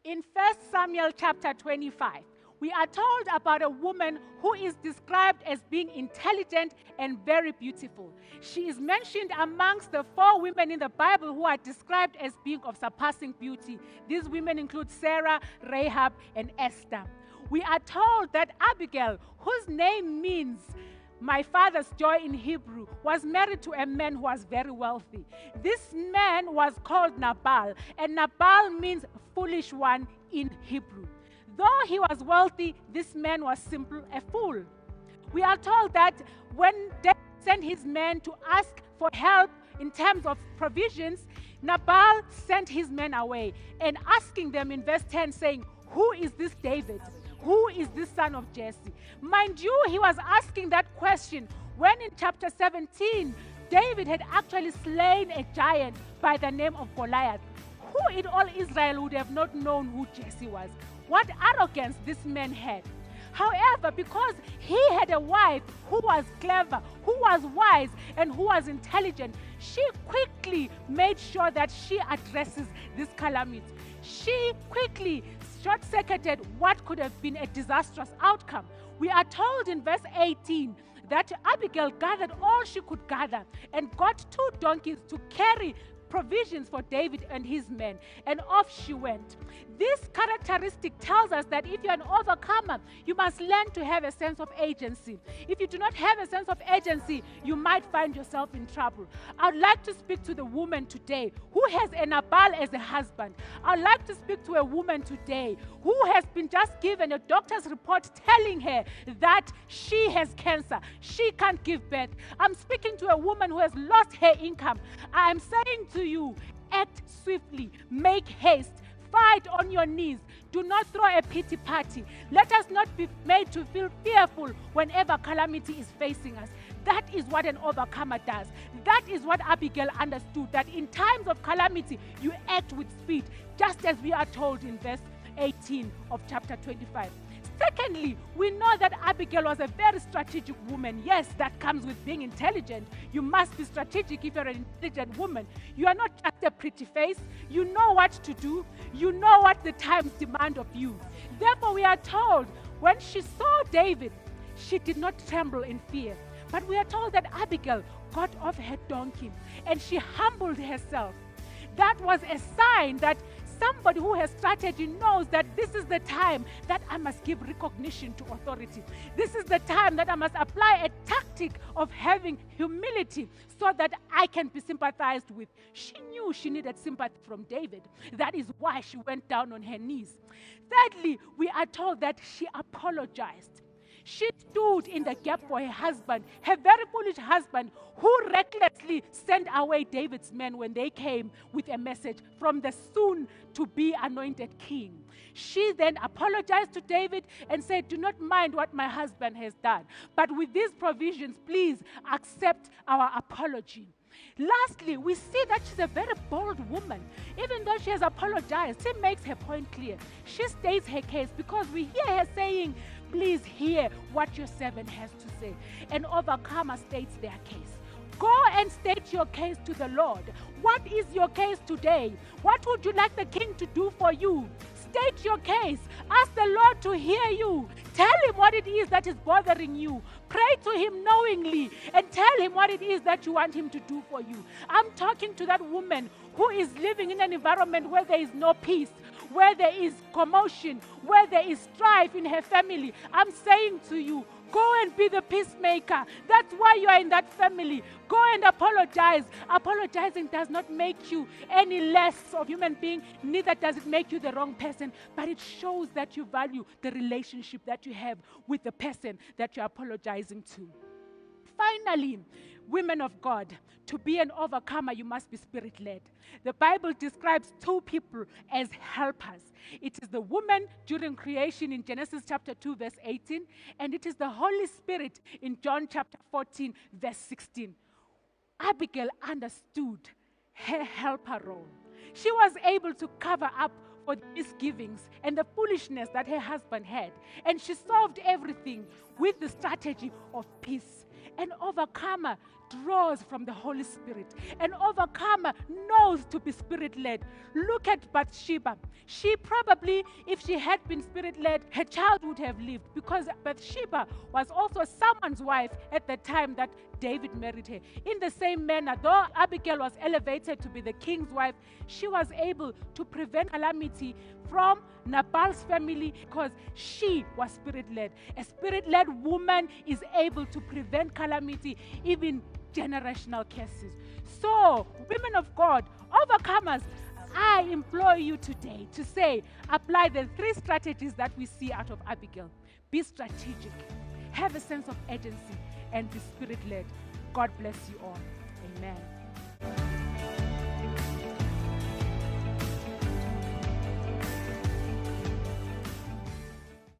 In 1 Samuel chapter 25, we are told about a woman who is described as being intelligent and very beautiful. She is mentioned amongst the 4 women in the Bible who are described as being of surpassing beauty. These women include Sarah, Rahab, and Esther. We are told that Abigail, whose name means my father's joy in Hebrew, was married to a man who was very wealthy. This man was called Nabal, and Nabal means foolish one in Hebrew. Though he was wealthy, this man was simply a fool. We are told that when David sent his men to ask for help in terms of provisions, Nabal sent his men away and asking them in verse 10 saying, "Who is this David? Who is this son of Jesse?" Mind you, he was asking that question when in chapter 17, David had actually slain a giant by the name of Goliath. Who in all Israel would have not known who Jesse was? What arrogance this man had. However, because he had a wife who was clever, who was wise, and who was intelligent, she quickly made sure that she addresses this calamity. She quickly short-circuited what could have been a disastrous outcome. We are told in verse 18 that Abigail gathered all she could gather and got 2 donkeys to carry provisions for David and his men, and off she went. This characteristic tells us that if you're an overcomer, you must learn to have a sense of agency. If you do not have a sense of agency, you might find yourself in trouble. I'd like to speak to the woman today who has a Nabal as a husband. I'd like to speak to a woman today who has been just given a doctor's report telling her that she has cancer. She can't give birth. I'm speaking to a woman who has lost her income. I am saying to you, act swiftly, make haste, fight on your knees. Do not throw a pity party. Let us not be made to feel fearful whenever calamity is facing us. That is what an overcomer does. That is what Abigail understood, that in times of calamity, you act with speed, just as we are told in verse 18 of chapter 25. Secondly, we know that Abigail was a very strategic woman. Yes, that comes with being intelligent. You must be strategic if you're an intelligent woman. You are not just a pretty face. You know what to do. You know what the times demand of you. Therefore, we are told when she saw David, she did not tremble in fear. But we are told that Abigail got off her donkey and she humbled herself. That was a sign that somebody who has strategy knows that this is the time that I must give recognition to authority. This is the time that I must apply a tactic of having humility so that I can be sympathized with. She knew she needed sympathy from David. That is why she went down on her knees. Thirdly, we are told that she apologized. She stood in the gap for her husband, her very foolish husband, who recklessly sent away David's men when they came with a message from the soon-to-be anointed king. She then apologized to David and said, "Do not mind what my husband has done, but with these provisions, please accept our apology." Lastly, we see that she's a very bold woman. Even though she has apologized, she makes her point clear. She states her case because we hear her saying, "Please hear what your servant has to say." An overcomer states their case. Go and state your case to the Lord. What is your case today? What would you like the king to do for you? State your case. Ask the Lord to hear you. Tell him what it is that is bothering you. Pray to him knowingly and tell him what it is that you want him to do for you. I'm talking to that woman who is living in an environment where there is no peace, where there is commotion, where there is strife in her family. I'm saying to you, go and be the peacemaker. That's why you are in that family. Go and apologize. Apologizing does not make you any less of a human being, neither does it make you the wrong person, but it shows that you value the relationship that you have with the person that you're apologizing to. Finally, women of God, to be an overcomer, you must be spirit-led. The Bible describes 2 people as helpers. It is the woman during creation in Genesis chapter 2, verse 18, and it is the Holy Spirit in John chapter 14, verse 16. Abigail understood her helper role. She was able to cover up for the misgivings and the foolishness that her husband had, and she solved everything with the strategy of peace. An overcomer draws from the Holy Spirit. An overcomer knows to be Spirit-led. Look at Bathsheba. She probably, if she had been Spirit-led, her child would have lived, because Bathsheba was also someone's wife at the time that David married her. In the same manner, though Abigail was elevated to be the king's wife, she was able to prevent calamity from Nabal's family because she was Spirit-led. A Spirit-led woman is able to prevent calamity, even generational curses. So, women of God, overcomers, I implore you today to say, apply the 3 strategies that we see out of Abigail. Be strategic, have a sense of urgency, and be Spirit-led. God bless you all. Amen.